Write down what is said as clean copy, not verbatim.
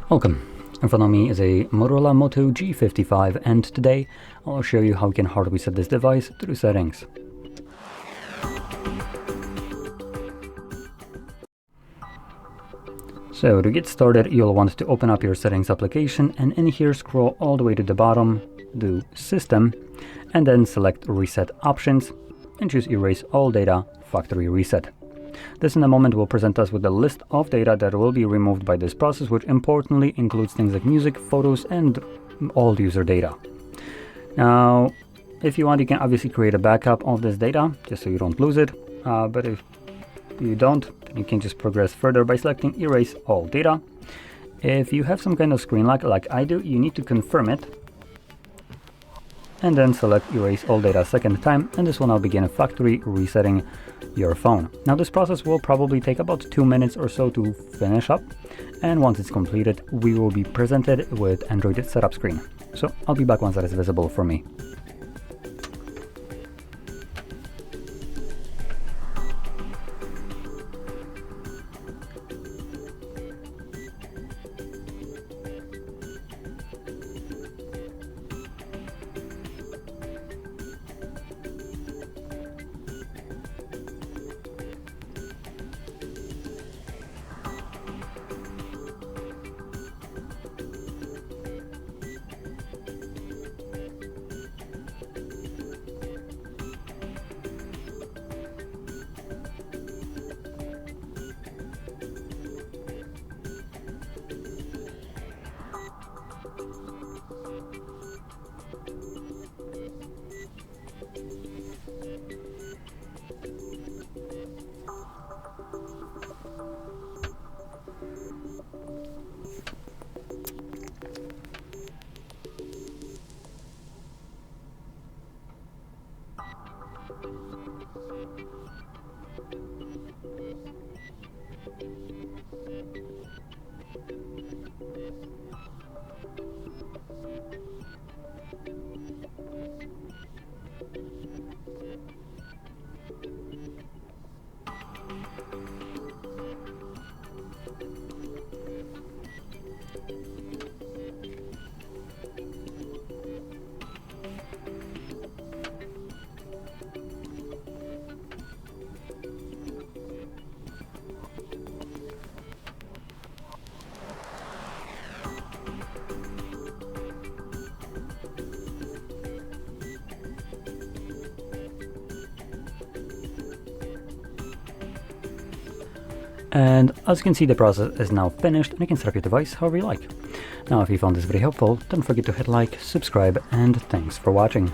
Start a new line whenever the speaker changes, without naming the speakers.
Welcome. In front of me is a MOTOROLA Moto G55, and today I'll show you how you can hard reset this device through settings. So to get started, you'll want to open up your settings application, and in here scroll all the way to the bottom, do System, and then select Reset Options and choose Erase All Data Factory Reset. This in a moment will present us with a list of data that will be removed by this process, which importantly includes things like music, photos, and all user data. Now, if you want, you can obviously create a backup of this data just so you don't lose it, but if you don't, you can just progress further by selecting Erase All Data. If you have some kind of screen lock like I do, you need to confirm it and then select Erase All Data a second time, and this will now begin factory resetting your phone. Now this process will probably take about 2 minutes or so to finish up, and once it's completed we will be presented with Android setup screen. So I'll be back once that is visible for me. And as you can see, the process is now finished and you can set up your device however you like. Now if you found this video helpful, don't forget to hit like, subscribe, and thanks for watching.